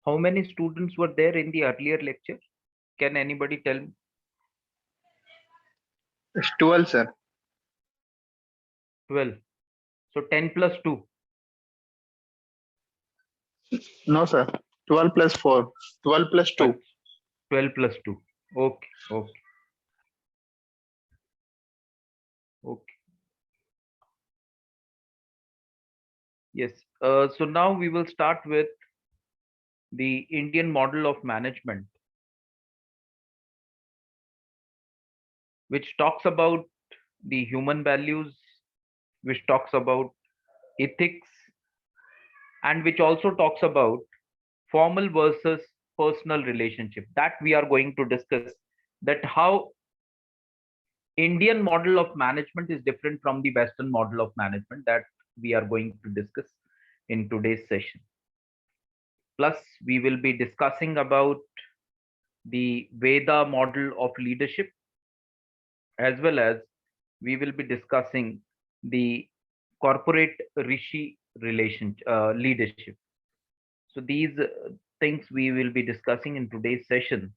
How many students were there in the earlier lecture? Can anybody tell me? It's 12, sir. 12. So 10 plus 2. No, sir. 12 plus 4. 12 plus 2. 12 plus 2. Okay. Okay. Okay. Yes. So now we will start with the Indian model of management, which talks about the human values, which talks about ethics, and which also talks about formal versus personal relationship. That we are going to discuss, that how Indian model of management is different from the Western model of management, that we are going to discuss in today's session. Plus, we will be discussing about the Veda model of leadership, as well as we will be discussing the corporate rishi leadership. So these things we will be discussing in today's session.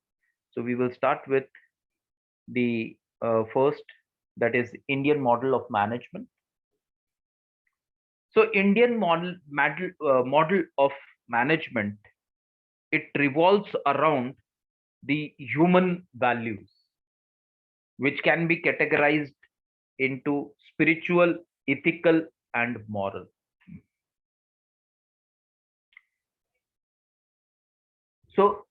So we will start with the first, that is Indian model of management. So Indian model of management, it revolves around the human values, which can be categorized into spiritual, ethical, and moral. So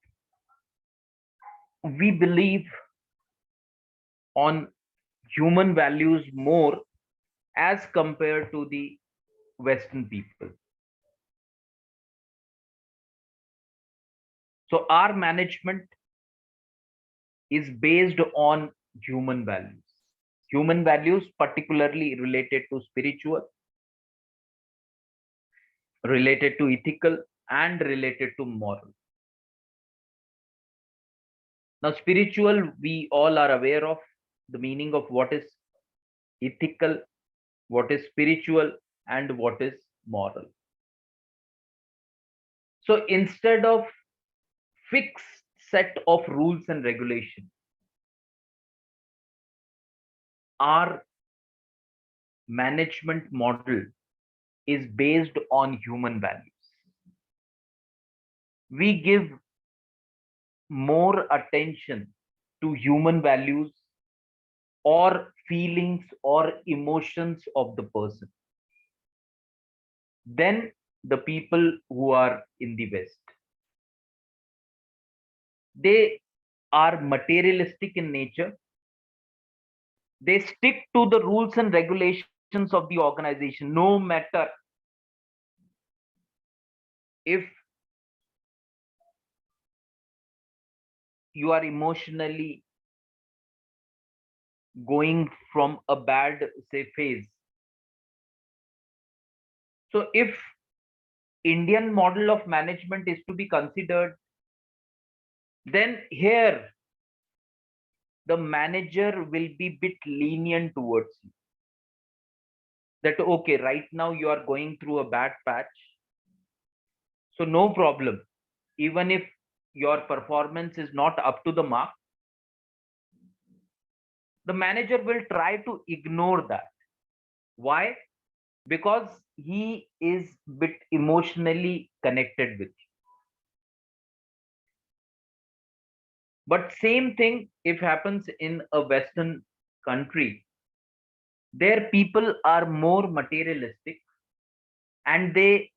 we believe on human values more as compared to the Western people. So our management is based on human values. Human values, particularly related to spiritual, related to ethical, and related to moral. Now, spiritual, we all are aware of the meaning of what is ethical, what is spiritual, and what is moral. So instead of fixed set of rules and regulation, our management model is based on human values. We give more attention to human values or feelings or emotions of the person than the people who are in the West. They are materialistic in nature. They stick to the rules and regulations of the organization, no matter if you are emotionally going from a bad, say, phase. So if Indian model of management is to be considered, then here the manager will be bit lenient towards you. That okay, right now you are going through a bad patch, so no problem. Even if your performance is not up to the mark, the manager will try to ignore that. Why? Because he is bit emotionally connected with you. But same thing if happens in a Western country, their people are more materialistic and they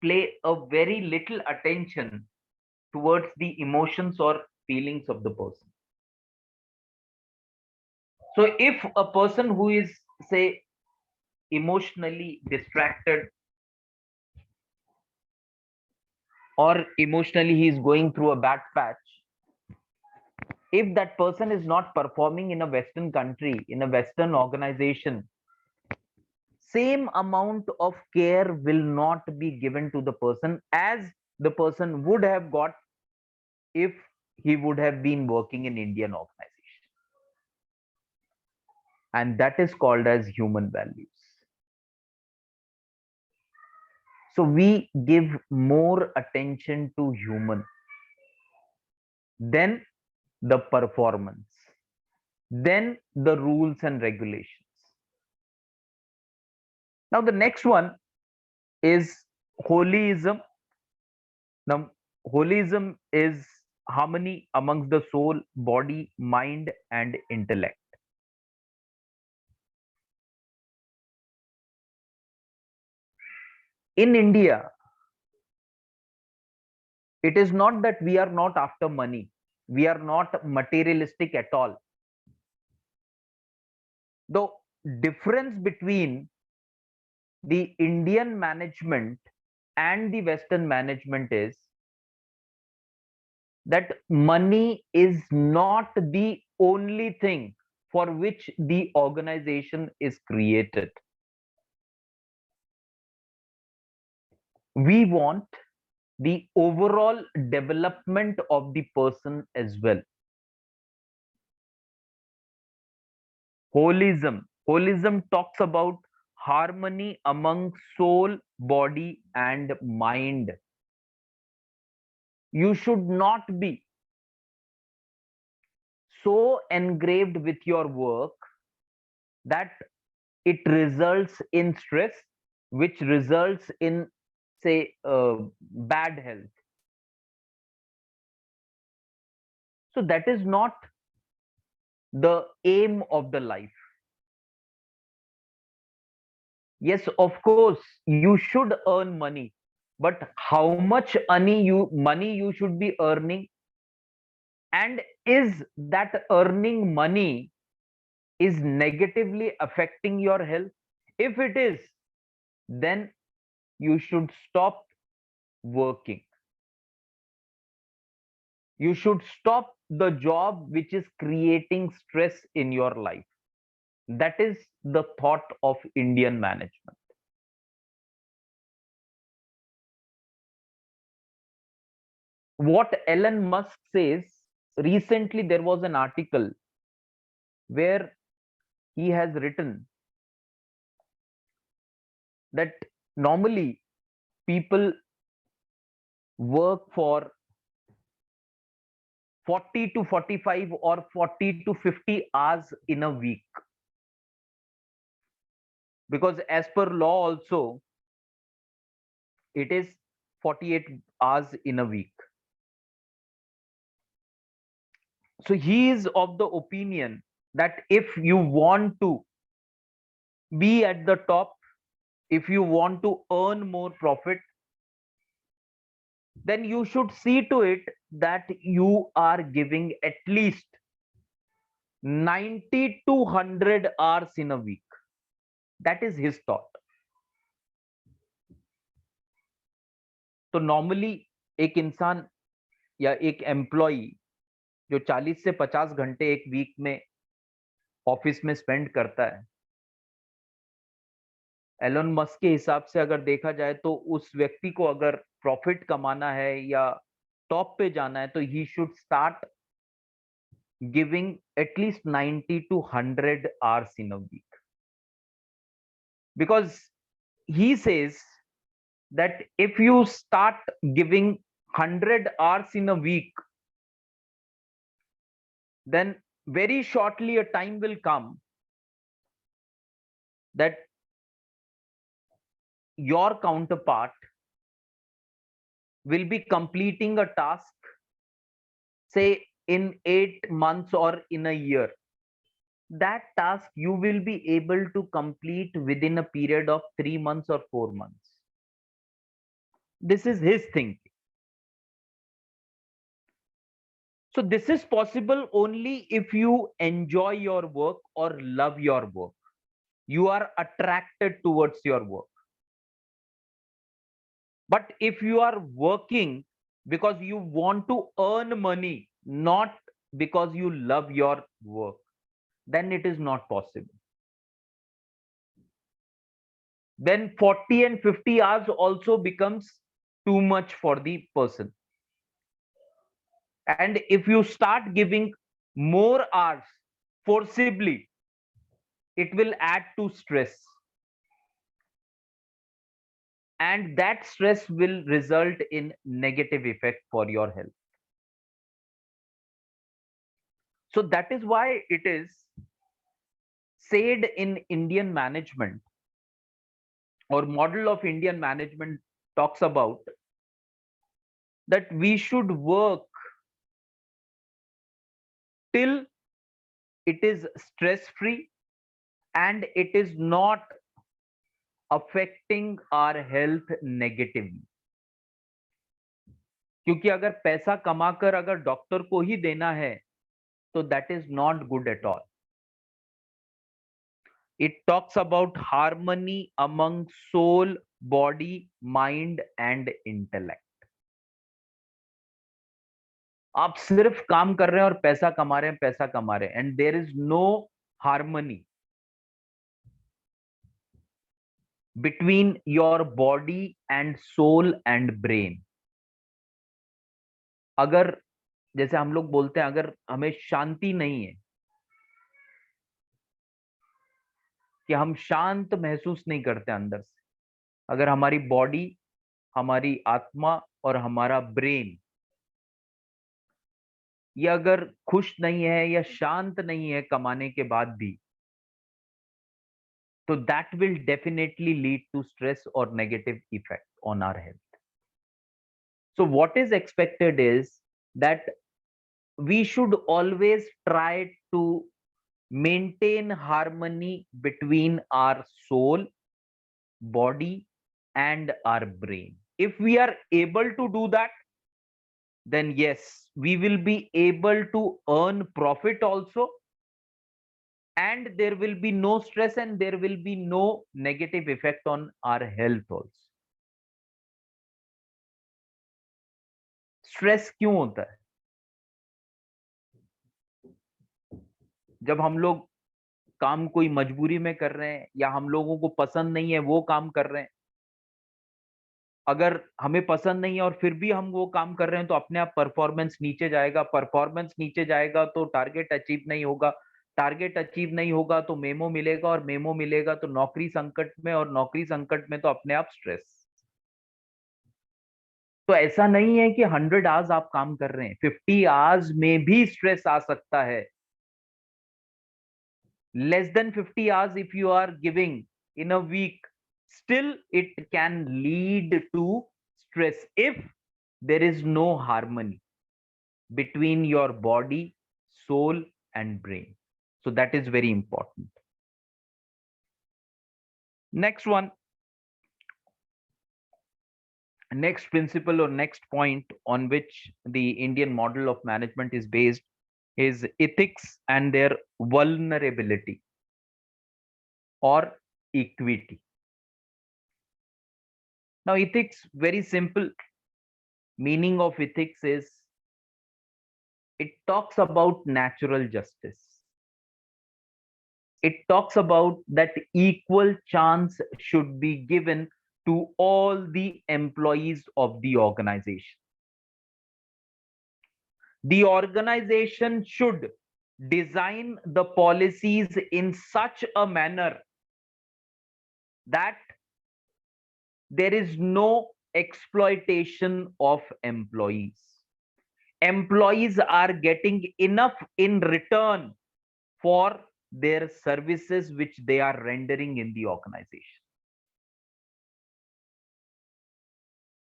play a very little attention towards the emotions or feelings of the person. So if a person who is, say, emotionally distracted, or emotionally he is going through a bad patch, if that person is not performing in a Western country, in a Western organization, same amount of care will not be given to the person as the person would have got if he would have been working in Indian organization. And that is called as human values. So we give more attention to human than the performance, then the rules and regulations. Now, the next one is holism. Now, holism is harmony amongst the soul, body, mind, and intellect. In India, it is not that we are not after money, we are not materialistic at all. The difference between the Indian management and the Western management is that money is not the only thing for which the organization is created. We want the overall development of the person as well. Holism talks about harmony among soul, body, and mind. You should not be so engraved with your work that it results in stress, which results in, say, bad health. So that is not the aim of the life. Yes, of course, you should earn money, but how much money you should be earning, and is that earning money is negatively affecting your health? If it is, then you should stop working. You should stop the job which is creating stress in your life. That is the thought of Indian management. What Elon Musk says, recently there was an article where he has written that normally people work for 40 to 45 or 40 to 50 hours in a week, because as per law also it is 48 hours in a week. So he is of the opinion that if you want to be at the top, if you want to earn more profit, then you should see to it that you are giving at least 90 to 100 hours in a week. That is his thought. तो normally एक इंसान या एक employee जो 40 से 50 घंटे एक week में ऑफिस में स्पेंड करता है, एलन मस्क के हिसाब से अगर देखा जाए तो उस व्यक्ति को अगर प्रॉफिट कमाना है या टॉप पे जाना है, तो he should start giving at least 90 to 100 hours in a week, because he says that if you start giving 100 hours in a week, then very shortly a time will come that your counterpart will be completing a task, say in 8 months or in a year. That task you will be able to complete within a period of 3 months or 4 months. This is his thinking. So this is possible only if you enjoy your work or love your work. You are attracted towards your work. But if you are working because you want to earn money, not because you love your work, then it is not possible. Then 40 and 50 hours also becomes too much for the person. And if you start giving more hours forcibly, it will add to stress. and that stress will result in negative effect for your health. So that is why it is said in Indian management, or model of Indian management talks about, that we should work till it is stress free and it is not affecting our health negatively. क्योंकि अगर पैसा कमाकर अगर doctor को ही देना है तो that is not good at all. It talks about harmony among soul, body, mind and intellect. आप सिर्फ काम कर रहे हैं और पैसा कमा रहे हैं, पैसा कमा रहे हैं, and there is no harmony between your body and soul and brain. अगर जैसे हम लोग बोलते हैं, अगर हमें शांति नहीं है, कि हम शांत महसूस नहीं करते अंदर से, अगर हमारी बॉडी, हमारी आत्मा और हमारा ब्रेन ये अगर खुश नहीं है या शांत नहीं है कमाने के बाद भी, तो that will definitely lead to stress or negative effect on our health. So what is expected is that we should always try to maintain harmony between our soul, body and our brain. If we are able to do that, then yes, we will be able to earn profit also, and there will be no stress and there will be no negative effect on our health also. Stress क्यों होता है? जब हम लोग काम कोई मजबूरी में कर रहे हैं या हम लोगों को पसंद नहीं है वो काम कर रहे हैं, अगर हमें पसंद नहीं है और फिर भी हम वो काम कर रहे हैं तो अपने आप परफॉर्मेंस नीचे जाएगा, परफॉर्मेंस नीचे जाएगा तो टारगेट अचीव नहीं होगा, टारगेट अचीव नहीं होगा तो मेमो मिलेगा, और मेमो मिलेगा तो नौकरी संकट में, और नौकरी संकट में तो अपने आप स्ट्रेस। तो ऐसा नहीं है कि 100 आवर्स आप काम कर रहे हैं, 50 आवर्स में भी स्ट्रेस आ सकता है। Less than 50 hours if you are giving in a week, still it can lead to stress if there is no harmony between your body, soul and brain. So that is very important. Next one, next principle or next point on which the Indian model of management is based is ethics and their vulnerability or equity. Now ethics, very simple meaning of ethics is it talks about natural justice. It talks about that equal chance should be given to all the employees of the organization. The organization should design the policies in such a manner that there is no exploitation of employees. Employees are getting enough in return for their services which they are rendering in the organization.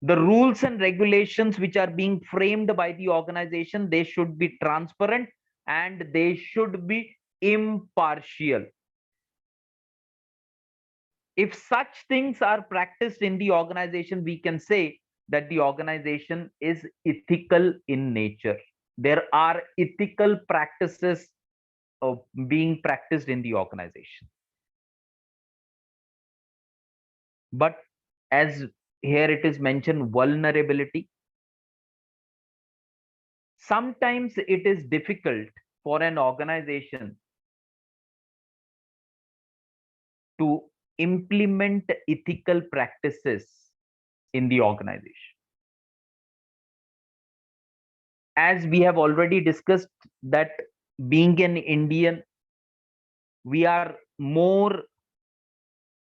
The rules and regulations which are being framed by the organization, they should be transparent and they should be impartial. If such things are practiced in the organization, we can say that the organization is ethical in nature. There are ethical practices being practiced in the organization. But as here it is mentioned, vulnerability. Sometimes it is difficult for an organization to implement ethical practices in the organization. As we have already discussed that being an Indian, we are more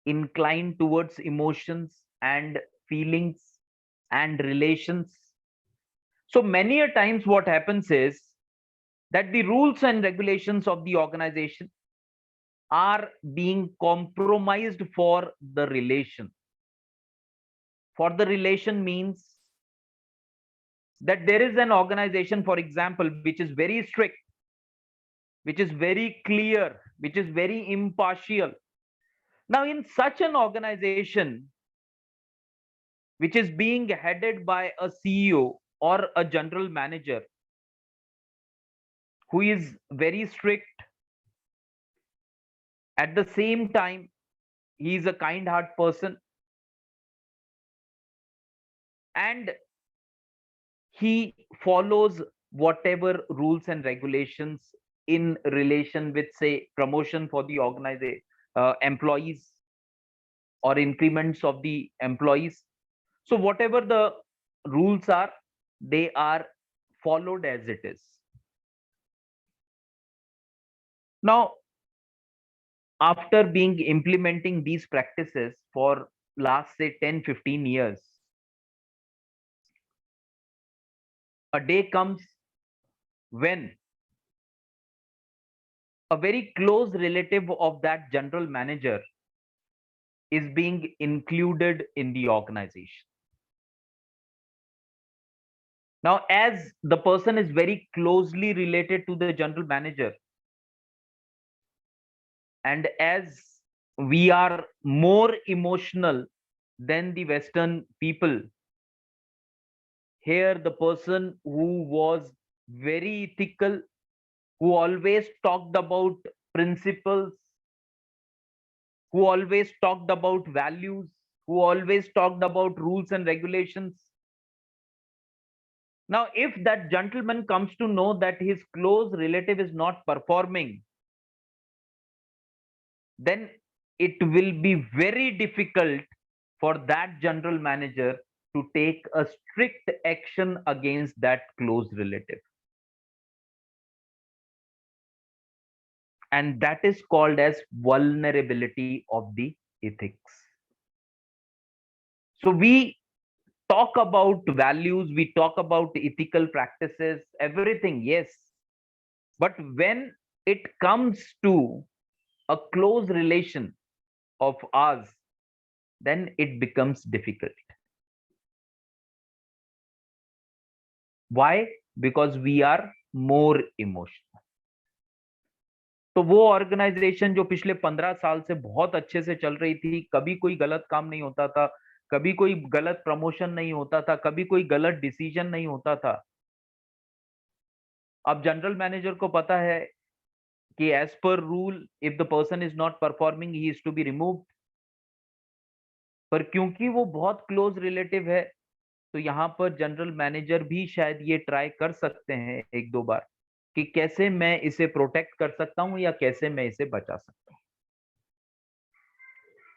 inclined towards emotions, and feelings and relations. So many a times what happens is that the rules and regulations of the organization are being compromised for the relation. For the relation means that there is an organization, for example, which is very strict, which is very clear, which is very impartial. Now, in such an organization, which is being headed by a CEO or a general manager who is very strict, at the same time, he is a kind heart person, and he follows whatever rules and regulations in relation with, say, promotion for the organization, employees, or increments of the employees. So whatever the rules are, they are followed as it is. Now, after being implementing these practices for last, say, 10-15 years, a day comes when a very close relative of that general manager is being included in the organization. Now, as the person is very closely related to the general manager, and as we are more emotional than the Western people, here the person who was very ethical, who always talked about principles, who always talked about values, who always talked about rules and regulations. Now, if that gentleman comes to know that his close relative is not performing, then it will be very difficult for that general manager to take a strict action against that close relative. And that is called as vulnerability of the ethics. So we talk about values, we talk about ethical practices, everything, yes. But when it comes to a close relation of ours, then it becomes difficult. Why? Because we are more emotional. तो वो organisation जो पिछले 15 साल से बहुत अच्छे से चल रही थी, कभी कोई गलत काम नहीं होता था, कभी कोई गलत प्रमोशन नहीं होता था, कभी कोई गलत डिसीजन नहीं होता था, अब जनरल मैनेजर को पता है कि as per rule if the person is not performing he is to be removed, पर क्योंकि वो बहुत क्लोज रिलेटिव है, तो यहाँ पर जनरल मैनेजर भी शायद ये ट्राई कर सकते हैं एक दो बार कि कैसे मैं इसे प्रोटेक्ट कर सकता हूं या कैसे मैं इसे बचा सकता हूं.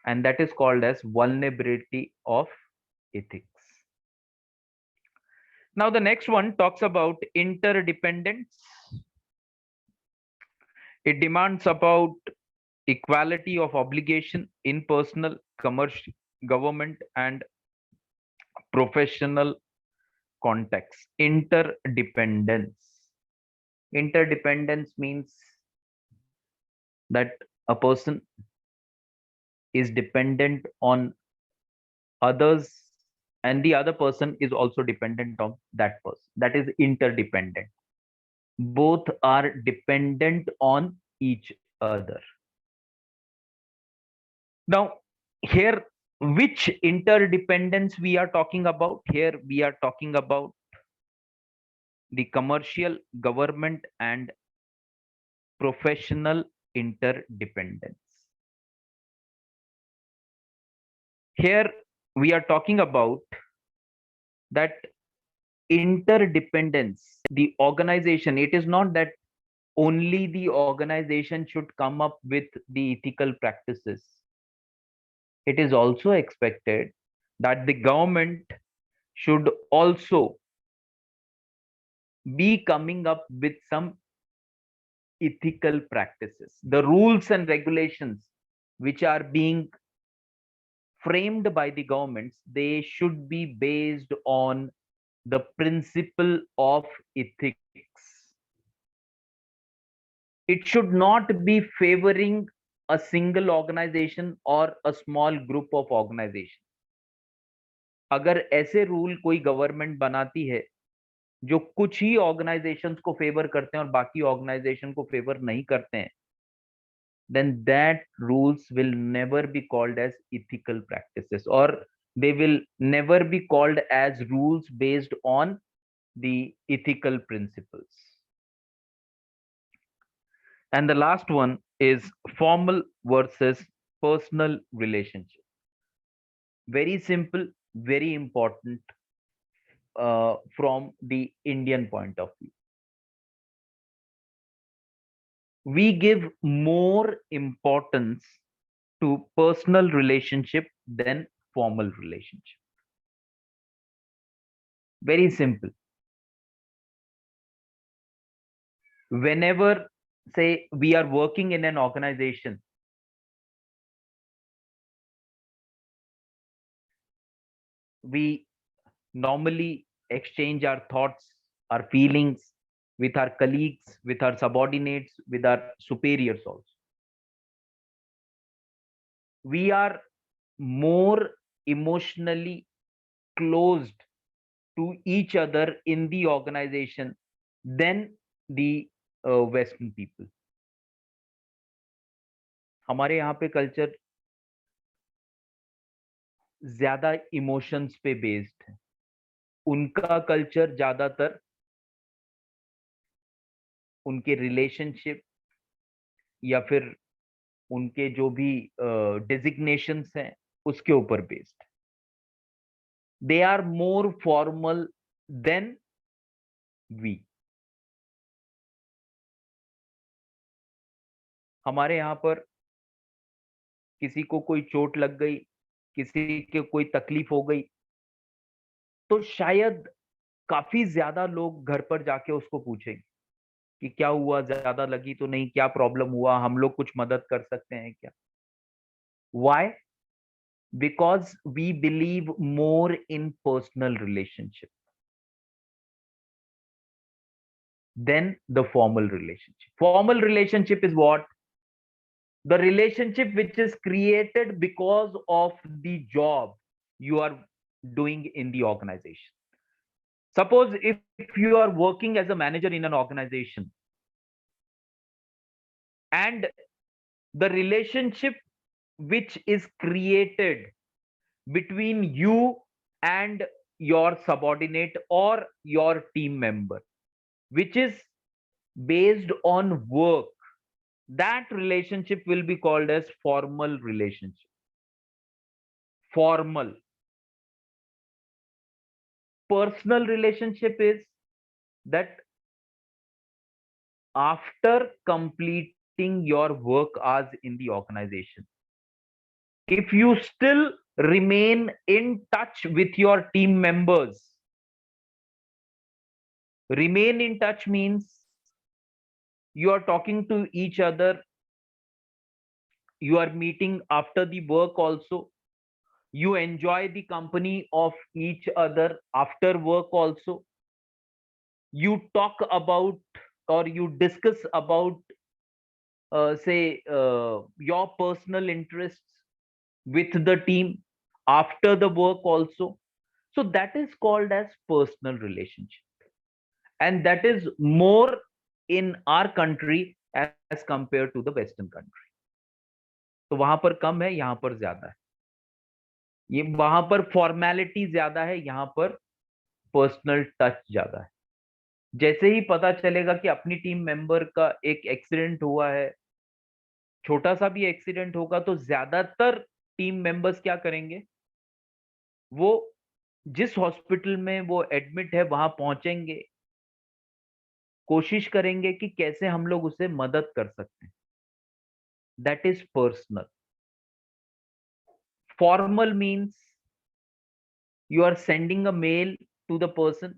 And that is called as vulnerability of ethics. Now the next one talks about interdependence. It demands about equality of obligation in personal, commercial, government and professional context. Interdependence. Interdependence means that a person is dependent on others and the other person is also dependent on that person. That is interdependent. Both are dependent on each other. Now, here, which interdependence we are talking about? Here we are talking about the commercial, government and professional interdependence. Here we are talking about that interdependence, the organization, it is not that only the organization should come up with the ethical practices. It is also expected that the government should also be coming up with some ethical practices, the rules and regulations which are being framed by the governments, they should be based on the principle of ethics. It should not be favoring a single organization or a small group of organization. अगर ऐसे rule कोई government बनाती है जो कुछ ही organisations को favour करते हैं और बाकी ऑर्गेनाइजेशन को फेवर नहीं करते हैं, then that rules will never be called as ethical practices, or they will never be called as rules based on the ethical principles. And the last one is formal versus personal relationship. Very simple, very important from the Indian point of view. We give more importance to personal relationship than formal relationship. Very simple. Whenever, say, we are working in an organization, we normally exchange our thoughts, our feelings with our colleagues, with our subordinates, with our superiors also. We are more emotionally closed to each other in the organization than the Western people. हमारे यहाँ पे culture ज्यादा emotions पे based है, उनका culture ज्यादातर उनके relationship या फिर उनके जो भी डेजिग्नेशंस हैं उसके ऊपर based. They are more formal than we. हमारे यहाँ पर किसी को कोई चोट लग गई, किसी के कोई तकलीफ हो गई, तो शायद काफी ज्यादा लोग घर पर जाके उसको पूछेंगे कि क्या हुआ, ज्यादा लगी तो नहीं, क्या प्रॉब्लम हुआ, हम लोग कुछ मदद कर सकते हैं क्या. Why? Because we believe more in personal relationship than the formal relationship. Formal relationship is what? The relationship which is created because of the job you are doing in the organization. Suppose if you are working as a manager in an organization and the relationship which is created between you and your subordinate or your team member, which is based on work, that relationship will be called as formal relationship. Formal. Personal relationship is that after completing your work hours in the organization, if you still remain in touch with your team members, remain in touch means you are talking to each other, you are meeting after the work also, you enjoy the company of each other after work also, you talk about or you discuss about your personal interests with the team after the work also. So that is called as personal relationship, and that is more in our country as compared to the Western country. तो वहां पर कम है, यहाँ पर ज्यादा है. ये वहां पर फॉर्मेलिटी ज्यादा है, यहाँ पर पर्सनल टच ज्यादा है. जैसे ही पता चलेगा कि अपनी टीम मेंबर का एक एक्सीडेंट हुआ है, छोटा सा भी एक्सीडेंट होगा, तो ज्यादातर टीम मेंबर्स क्या करेंगे, वो जिस हॉस्पिटल में वो एडमिट है वहां पहुंचेंगे, कोशिश करेंगे कि कैसे हम लोग उसे मदद कर सकते हैं. That is personal. Formal means you are sending a mail to the person,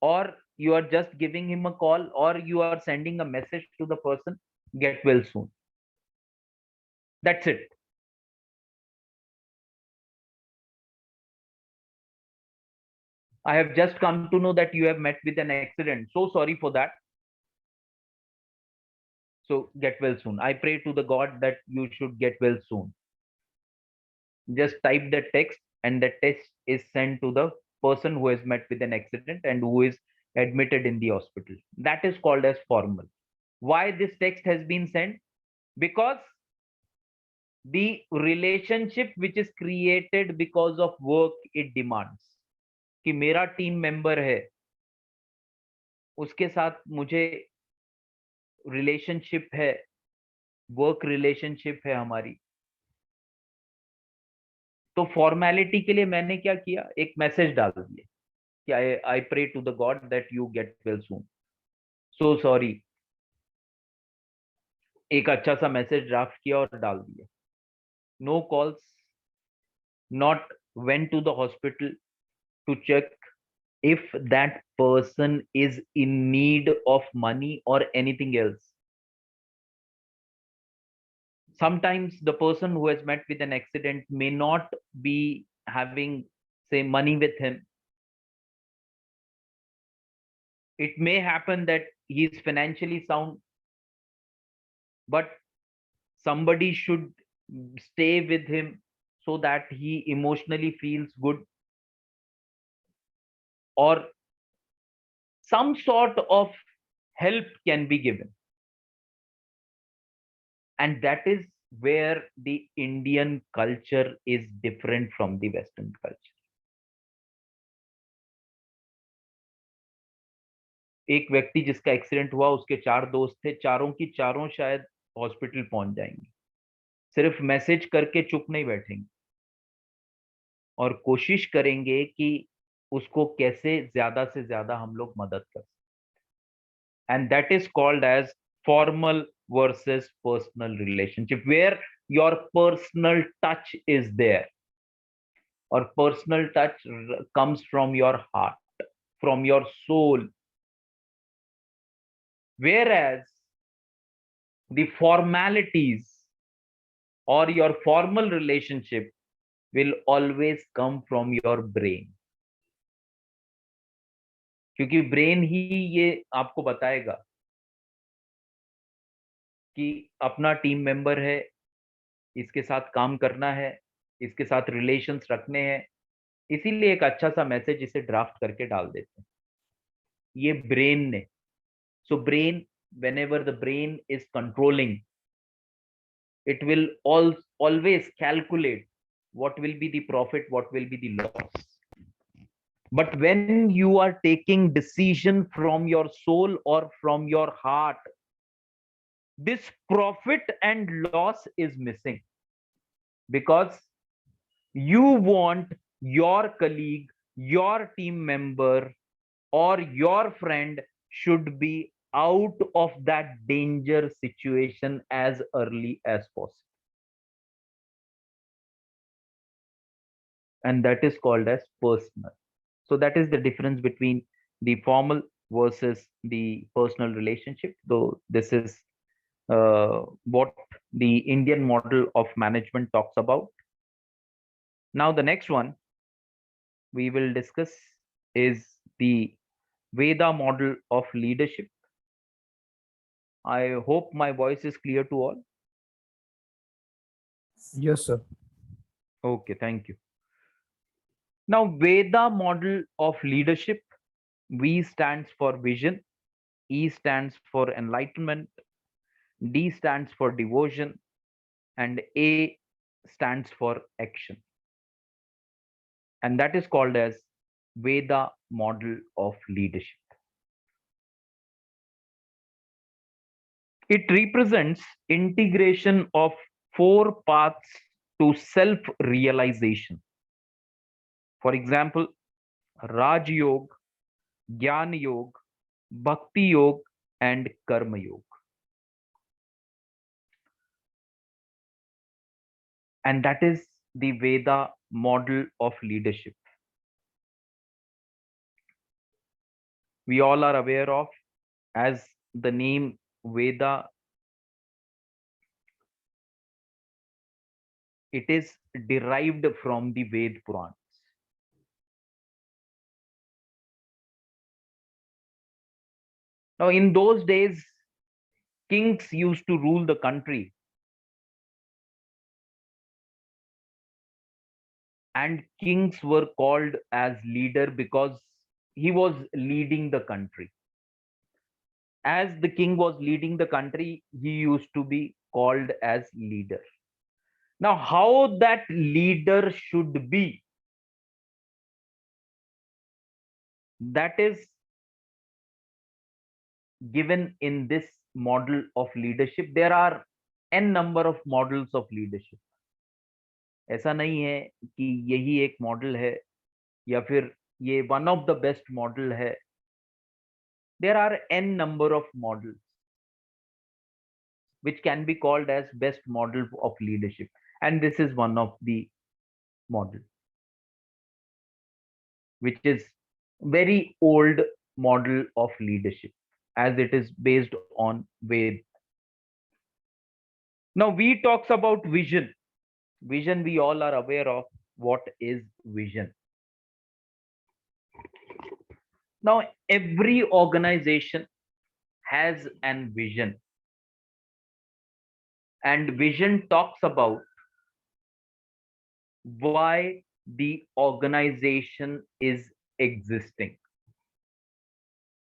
or you are just giving him a call, or you are sending a message to the person, get well soon. That's it. I have just come to know that you have met with an accident. So sorry for that. So get well soon. I pray to the God that you should get well soon. Just type the text, and the text is sent to the person who has met with an accident and who is admitted in the hospital. That is called as formal. Why this text has been sent? Because the relationship which is created because of work, it demands कि मेरा team member है, उसके साथ मुझे relationship है, work relationship है हमारी। तो फॉर्मेलिटी के लिए मैंने क्या किया, एक मैसेज डाल दिया कि I pray to the God that you get well soon, so sorry. एक अच्छा सा मैसेज ड्राफ्ट किया और डाल दिया। No calls, not went to the hospital to check if that person is in need of money or anything else. Sometimes the person who has met with an accident may not be having, say, money with him. It may happen that he is financially sound, but somebody should stay with him so that he emotionally feels good, or some sort of help can be given. And that is where the Indian culture is different from the Western culture. एक व्यक्ति जिसका accident हुआ, उसके 4 दोस्त थे, चारों की चारों शायद हॉस्पिटल पहुंच जाएंगे। सिर्फ मैसेज करके चुप नहीं बैठेंगे और कोशिश करेंगे कि उसको कैसे ज्यादा से ज्यादा हम लोग मदद कर सकते। And that is called as formal versus personal relationship, where your personal touch is there, or personal touch comes from your heart, from your soul, whereas the formalities or your formal relationship will always come from your brain, क्योंकि brain ही ये आपको बताएगा कि अपना team member है, इसके साथ काम करना है, इसके साथ रिलेशंस रखने हैं, इसीलिए एक अच्छा सा मैसेज इसे ड्राफ्ट करके डाल देते हैं ये ब्रेन ने। So brain, whenever the brain is controlling, it will always calculate what will be the profit, what will be the loss. But when you are taking decision from your soul or from your heart, this profit and loss is missing, because you want your colleague, your team member, or your friend should be out of that danger situation as early as possible. And that is called as personal. So that is the difference between the formal versus the personal relationship, though this is what the Indian model of management talks about. Now, the next one we will discuss is the Veda model of leadership. I hope my voice is clear to all. Yes, sir. Okay, thank you. Now, Veda model of leadership, V stands for vision, E stands for enlightenment, D stands for devotion, and A stands for action. And that is called as Veda model of leadership. It represents integration of 4 paths to self-realization. For example, Raj Yoga, Gyan Yoga, Bhakti Yoga, and Karma Yoga. And that is the Veda model of leadership. We all are aware of, as the name Veda, it is derived from the Ved Purans. Now, in those days, kings used to rule the country, and kings were called as leader because he was leading the country. As the king was leading the country, he used to be called as leader. Now, how that leader should be, that is given in this model of leadership. There are n number of models of leadership. ऐसा नहीं है कि यही एक model है या फिर ये one of the best model है. There are n number of models which can be called as best model of leadership, and this is one of the model, which is very old model of leadership, as it is based on Ved. Now we talks about vision. Vision, we all are aware of what is vision. Now every organization has an vision, and vision talks about why the organization is existing.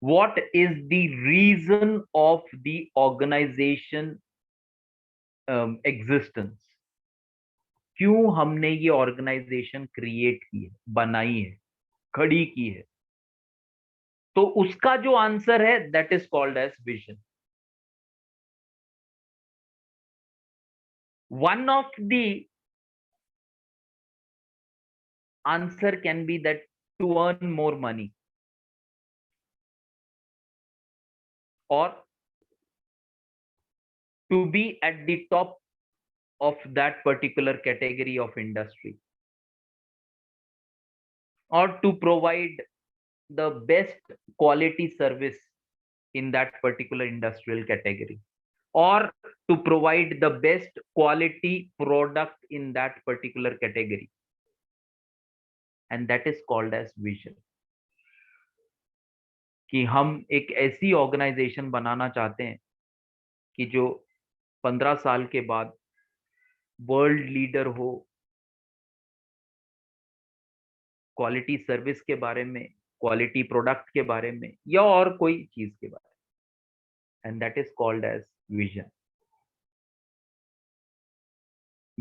What is the reason of the organization existence? क्यों हमने ये organisation create की है, बनाई है, खड़ी की है? तो उसका जो आंसर है, that is called as vision. One of the answer can be that to earn more money, or to be at the top of that particular category of industry, or to provide the best quality service in that particular industrial category, or to provide the best quality product in that particular category. And that is called as vision. कि हम एक ऐसी organisation बनाना चाहते हैं कि जो 15 साल के बाद वर्ल्ड लीडर हो क्वालिटी सर्विस के बारे में, क्वालिटी प्रोडक्ट के बारे में, या और कोई चीज के बारे में. And that is called as vision.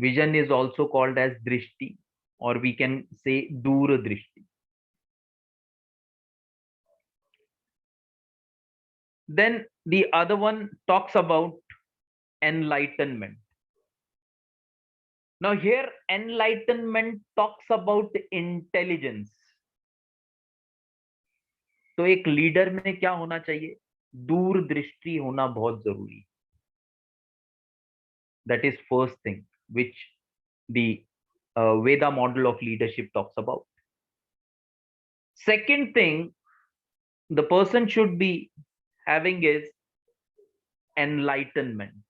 Vision is also called as दृष्टि, और we can say दूरदृष्टि. Then the other one talks about enlightenment. Now here enlightenment talks about intelligence. तो एक लीडर में क्या होना चाहिए? दूरदृष्टि होना बहुत जरूरी. That is first thing which the Veda model of leadership talks about. Second thing the person should be having is enlightenment.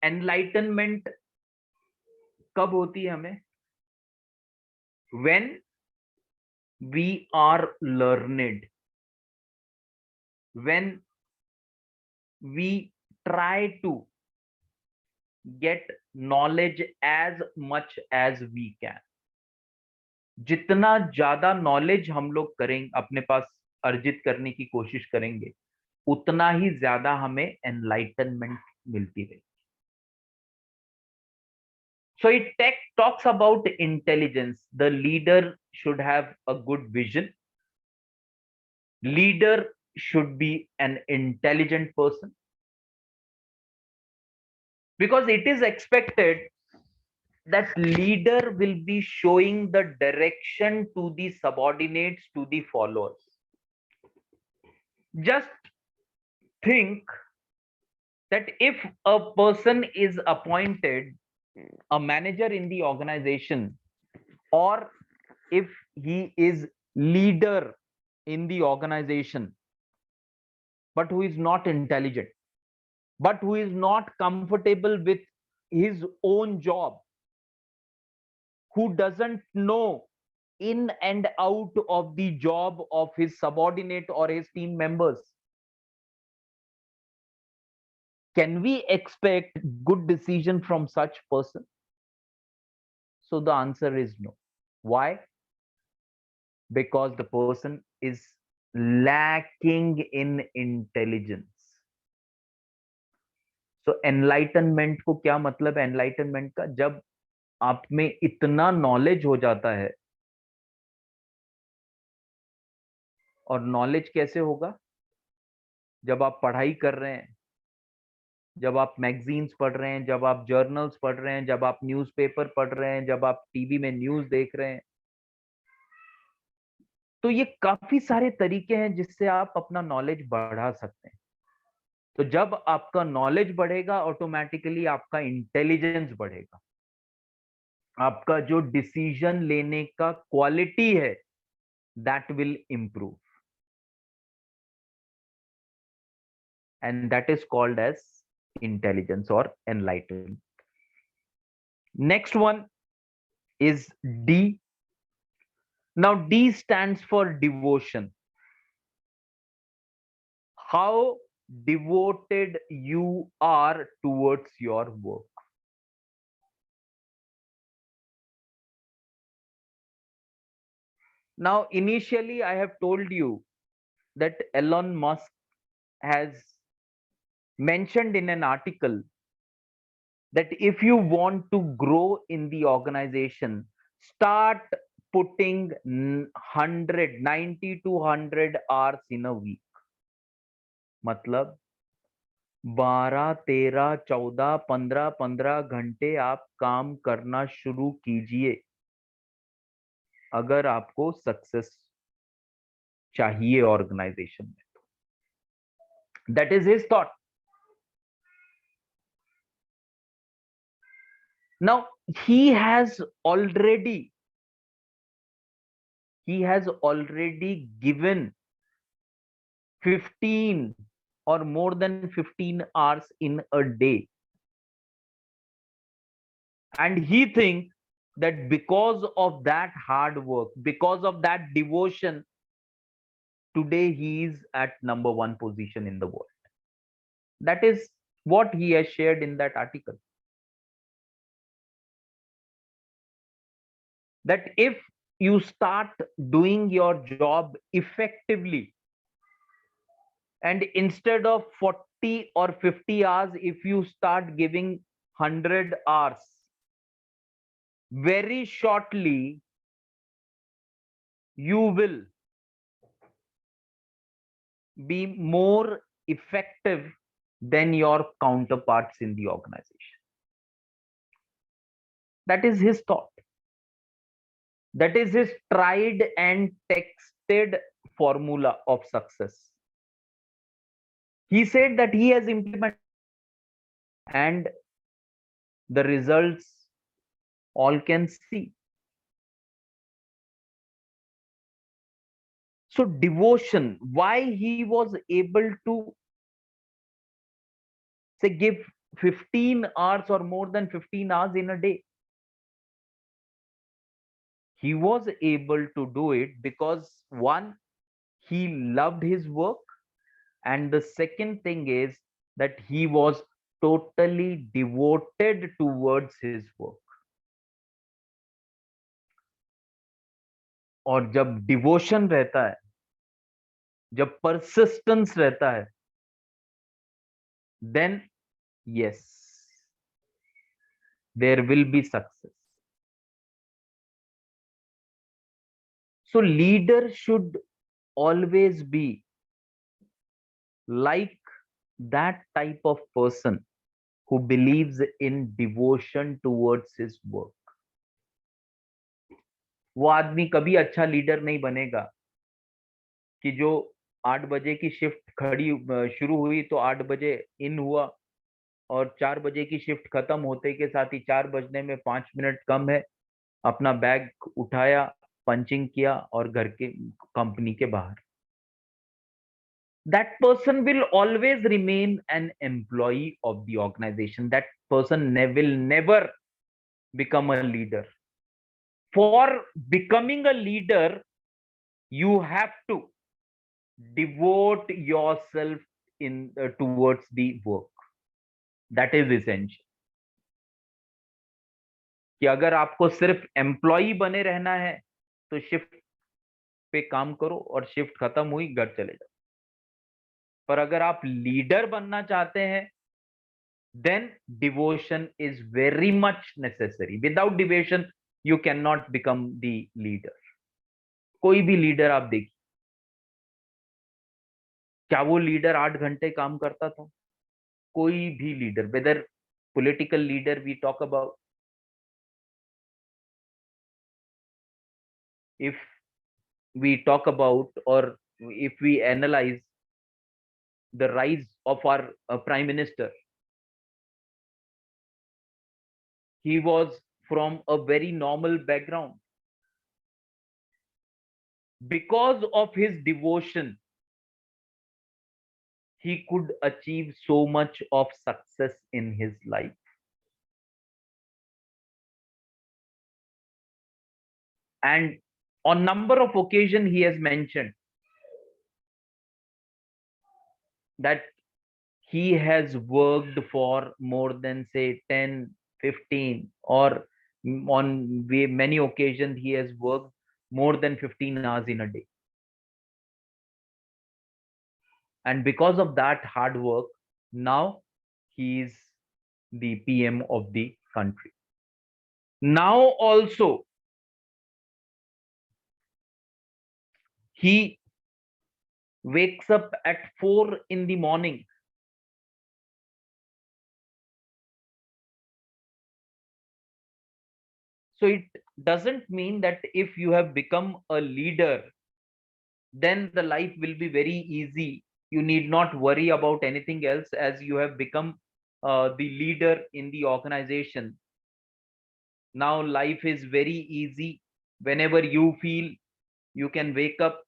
Enlightenment कब होती है हमें? When we are learned, when we try to get knowledge as much as we can. जितना ज्यादा knowledge हम लोग करेंगे, अपने पास अर्जित करने की कोशिश करेंगे, उतना ही ज्यादा हमें एनलाइटनमेंट मिलती रहेगी. So it talks about intelligence. The leader should have a good vision. Leader should be an intelligent person, because it is expected that leader will be showing the direction to the subordinates, to the followers. Just think that if a person is appointed a manager in the organization, or if he is leader in the organization, but who is not intelligent, but who is not comfortable with his own job, who doesn't know in and out of the job of his subordinate or his team members? Can we expect good decision from such person? So the answer is no. Why? Because the person is lacking in intelligence. So enlightenment को क्या मतलब है? Enlightenment का जब आप में इतना knowledge हो जाता है, और नॉलेज कैसे होगा? जब आप पढ़ाई कर रहे हैं, जब आप मैगजीन्स पढ़ रहे हैं, जब आप जर्नल्स पढ़ रहे हैं, जब आप न्यूज़पेपर पढ़ रहे हैं, जब आप टीवी में न्यूज़ देख रहे हैं, तो ये काफी सारे तरीके हैं जिससे आप अपना नॉलेज बढ़ा सकते हैं। तो जब आपका नॉलेज बढ़ेगा, ऑटोमेटिकली आपका इंटेलिजेंस बढ़ेगा, आपका जो डिसीजन लेने का क्वालिटी है that will improve, and that is called as intelligence और enlightenment. Next one is D. Now D stands for devotion. How devoted you are towards your work. Now initially I have told you that Elon Musk has mentioned in an article that if you want to grow in the organization, start putting 90 to 100 hours in a week. मतलब 12, 13, 14, 15 घंटे आप काम करना शुरू कीजिए अगर आपको success चाहिए ऑर्गेनाइजेशन में. That is his thought. Now he has already given 15 or more than 15 hours in a day, and he thinks that because of that hard work, because of that devotion, today he is at number 1 position in the world. That is what he has shared in that article. That if you start doing your job effectively, and instead of 40 or 50 hours, if you start giving 100 hours, very shortly you will be more effective than your counterparts in the organization. That is his thought. That is his tried and tested formula of success. He said that he has implemented, and the results all can see. So devotion, why he was able to say give 15 hours or more than 15 hours in a day? He was able to do it because one, he loved his work, and the second thing is that he was totally devoted towards his work. और जब devotion रहता है, जब persistence रहता है, then yes, there will be success. So leader should always be like that type of person who believes in devotion towards his work. वो आदमी कभी अच्छा लीडर नहीं बनेगा कि जो 8 बजे की शिफ्ट शुरू हुई तो 8 बजे इन हुआ, और 4 बजे की शिफ्ट खत्म होते के साथ ही 4 बजने में 5 मिनट कम है, अपना बैग उठाया, पंचिंग किया और घर के कंपनी के बाहर. That person will always remain an employee of the organization. That person will never become a leader. For becoming a leader, you have to devote yourself in towards the work. That is essential. कि अगर आपको सिर्फ employee बने रहना है तो shift पे काम करो और शिफ्ट खत्म हुई घर चले जाओ. पर अगर आप लीडर बनना चाहते हैं, then devotion is very much necessary. Without devotion, you cannot become the leader. कोई भी लीडर आप देखिए, क्या वो लीडर 8 घंटे काम करता था? कोई भी leader, whether political leader we talk about, if we talk about or if we analyze the rise of our prime minister, he was from a very normal background. Because of his devotion, he could achieve so much of success in his life. And on number of occasions he has mentioned that he has worked for more than say 10, 15, or on many occasions he has worked more than 15 hours in a day. And because of that hard work, now he is the PM of the country. Now also he wakes up at 4 in the morning. So it doesn't mean that if you have become a leader, then the life will be very easy. You need not worry about anything else as you have become the leader in the organization. Now life is very easy. Whenever you feel, you can wake up.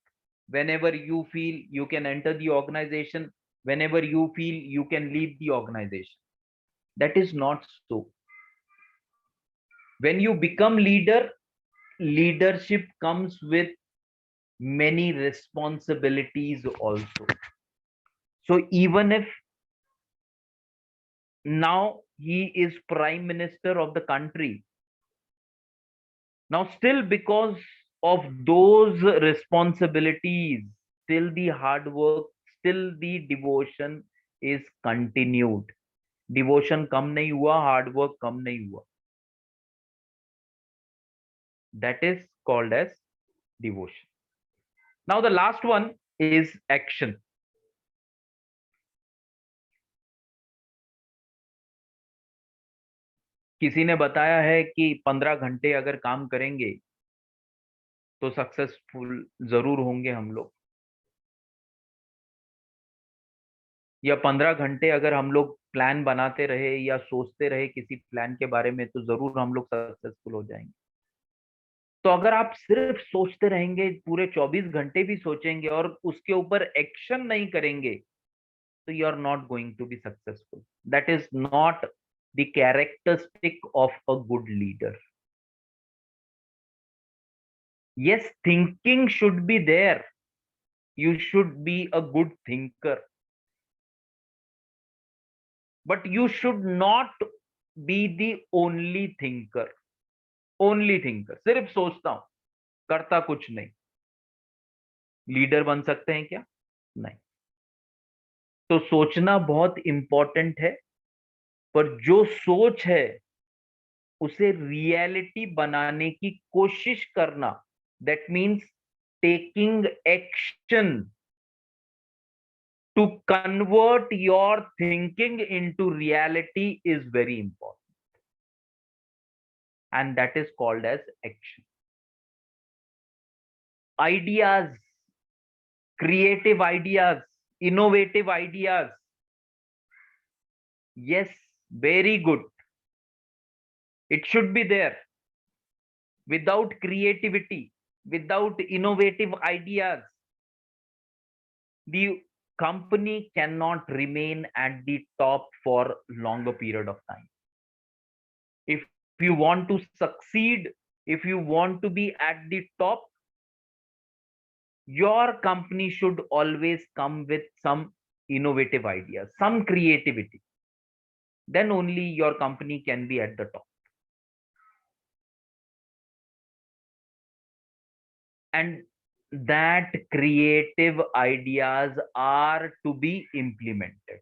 Whenever you feel, you can enter the organization. Whenever you feel, you can leave the organization. That is not so. When you become leader, leadership comes with many responsibilities also. So even if now he is prime minister of the country, now still because of those responsibilities, still the hard work, still the devotion is continued. Devotion कम नहीं हुआ, hard work कम नहीं हुआ. That is called as devotion. Now the last one is action. किसी ने बताया है कि 15 घंटे अगर काम करेंगे तो सक्सेसफुल जरूर होंगे हम लोग, या 15 घंटे अगर हम लोग प्लान बनाते रहे या सोचते रहे किसी प्लान के बारे में तो जरूर हम लोग सक्सेसफुल हो जाएंगे. तो अगर आप सिर्फ सोचते रहेंगे, पूरे 24 घंटे भी सोचेंगे और उसके ऊपर एक्शन नहीं करेंगे, तो you are not going to be successful. That is not the characteristic of a good leader. Yes, thinking should be there. You should be a good thinker. But you should not be the only thinker. Only thinker. सिर्फ सोचता हूं, करता कुछ नहीं. Leader बन सकते हैं क्या? नहीं. तो सोचना बहुत इंपॉर्टेंट है, पर जो सोच है उसे रियलिटी बनाने की कोशिश करना, that means taking action to convert your thinking into reality is very important, and that is called as action. Ideas, creative ideas, innovative ideas, yes, very good, it should be there. Without creativity, without innovative ideas, the company cannot remain at the top for longer period of time. If you want to succeed if you want to be at the top, your company should always come with some innovative ideas, some creativity. Then only your company can be at the top. And that creative ideas are to be implemented.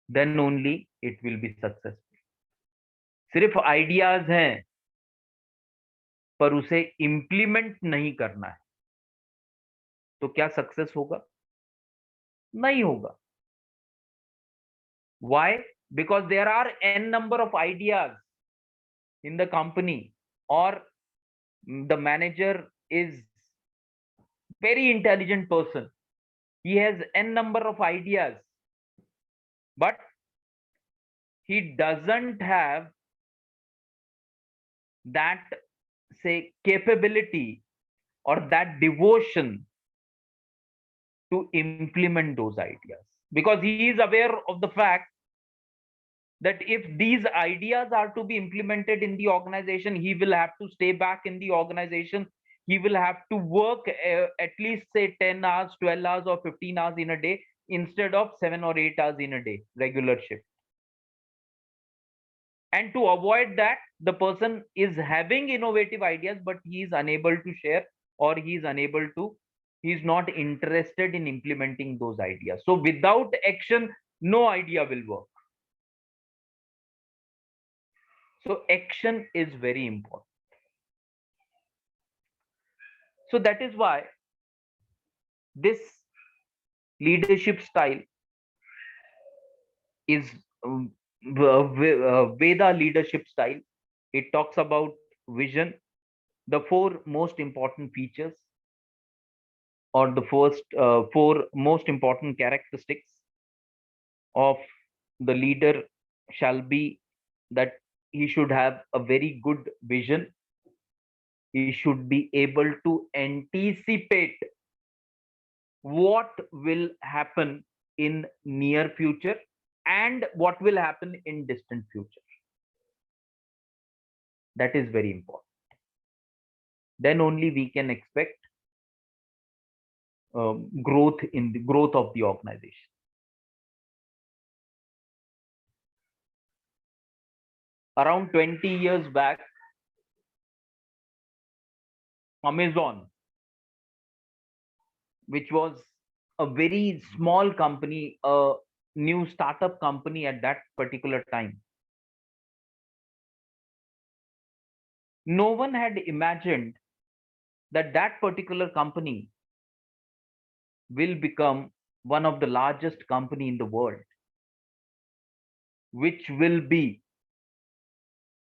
Then only it will be successful. सिर्फ ideas हैं पर उसे implement नहीं करना है, तो क्या success होगा? नहीं होगा. Why? Because there are n number of ideas in the company, or the manager is very intelligent person. He has n number of ideas, but he doesn't have that, say, capability or that devotion to implement those ideas, because he is aware of the fact that if these ideas are to be implemented in the organization, he will have to stay back in the organization. He will have to work at least, say, 10 hours, 12 hours, or 15 hours in a day instead of 7 or 8 hours in a day, regular shift. And to avoid that, the person is having innovative ideas, but he is unable to share, or he is not interested in implementing those ideas. So without action, no idea will work. So action is very important. So that is why this leadership style is Veda leadership style. It talks about vision, the four most important features, or the first four most important characteristics of the leader shall be that he should have a very good vision. He should be able to anticipate what will happen in near future and what will happen in distant future. That is very important. Then only we can expect growth in the growth of the organization. Around 20 years back, Amazon, which was a very small company, a new startup company at that particular time, no one had imagined that that particular company will become one of the largest company in the world, which will be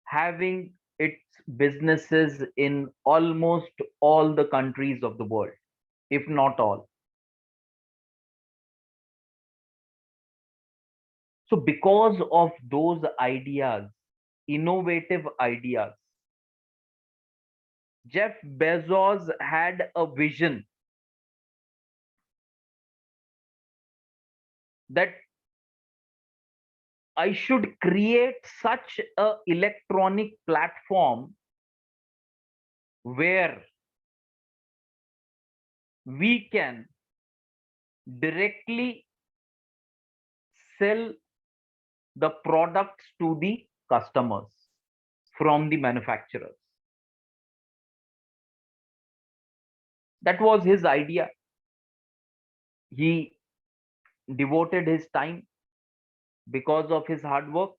having its businesses in almost all the countries of the world, if not all. So because of those ideas, innovative ideas, Jeff Bezos had a vision that I should create such a electronic platform where we can directly sell the products to the customers from the manufacturers. That was his idea. He devoted his time. Because of his hard work,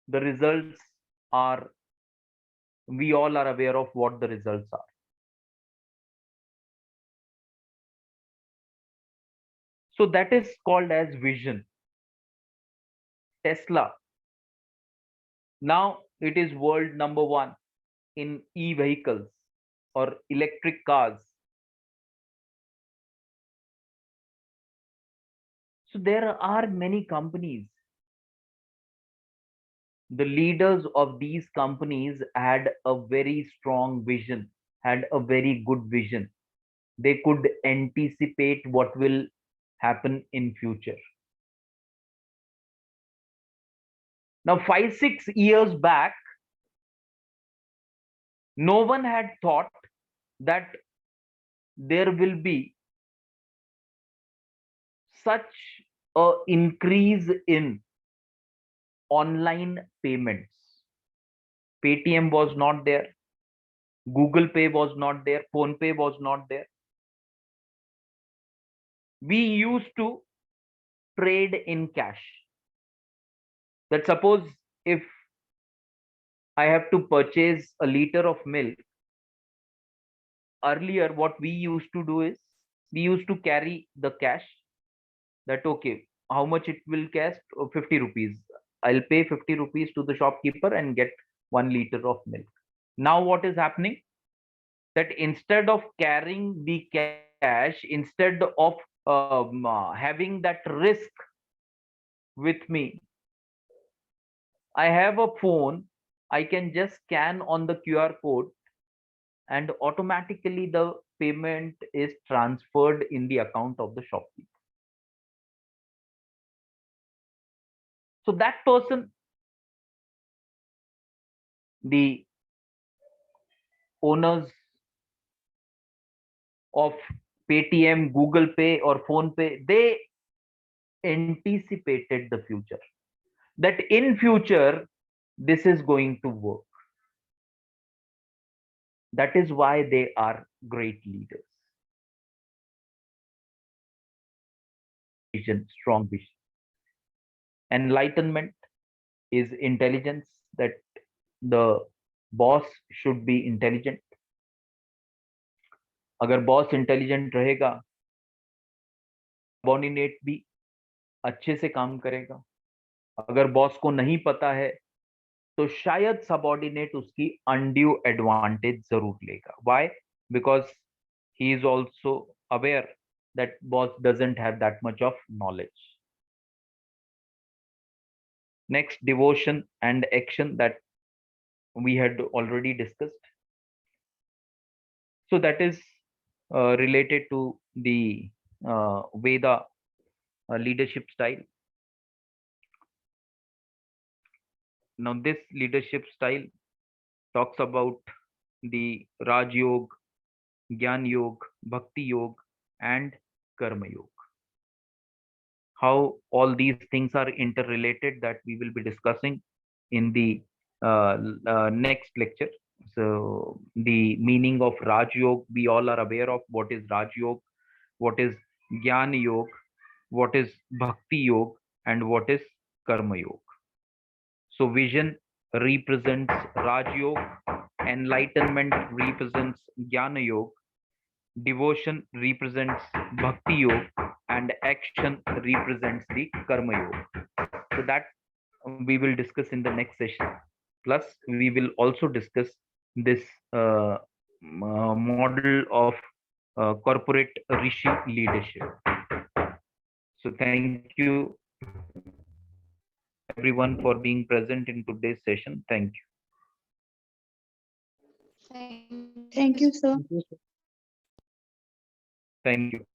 the results are, we all are aware of what the results are. So that is called as vision. Tesla, now it is world number one in e-vehicles or electric cars. So there are many companies. The leaders of these companies had a very strong vision, had a very good vision. They could anticipate what will happen in future. Now, 5-6 years back, No one had thought that there will be such a increase in online payments. Paytm was not there, Google Pay was not there, Phone Pay was not there. We used to trade in cash. That suppose if I have to purchase a liter of milk, earlier what we used to do is we used to carry the cash, that okay, how much it will cost? 50 rupees. I'll pay 50 rupees to the shopkeeper and get 1 liter of milk. Now what is happening, that instead of carrying the cash, instead of having that risk with me, I have a phone. I can just scan on the QR code and automatically the payment is transferred in the account of the shopkeeper. So that person, the owners of Paytm, Google Pay, or Phone Pay, they anticipated the future. That in future, this is going to work. That is why they are great leaders. Vision, strong vision. Enlightenment is intelligence, that the boss should be intelligent. अगर boss intelligent रहेगा, subordinate भी अच्छे से काम करेगा. अगर boss को नहीं पता है तो शायद सबॉर्डिनेट उसकी अनड्यू एडवांटेज जरूर लेगा. Why? Because he is also aware that boss doesn't have that much of knowledge. Next, devotion and action, that we had already discussed. So that is related to the Veda leadership style. Now this leadership style talks about the Raj Yoga, Gyan Yoga, Bhakti Yoga, and Karma Yoga. How all these things are interrelated, that we will be discussing in the next lecture. So the meaning of Raj Yoga, we all are aware of what is Raj Yoga, what is Gyan Yoga, what is Bhakti Yoga, and what is Karma Yoga. So vision represents Raj Yoga, enlightenment represents Jnana Yoga, devotion represents Bhakti Yoga, and action represents the Karma Yoga. So that we will discuss in the next session. Plus, we will also discuss this model of corporate Rishi leadership. So thank you everyone for being present in today's session. Thank you. Thank you, sir. Thank you.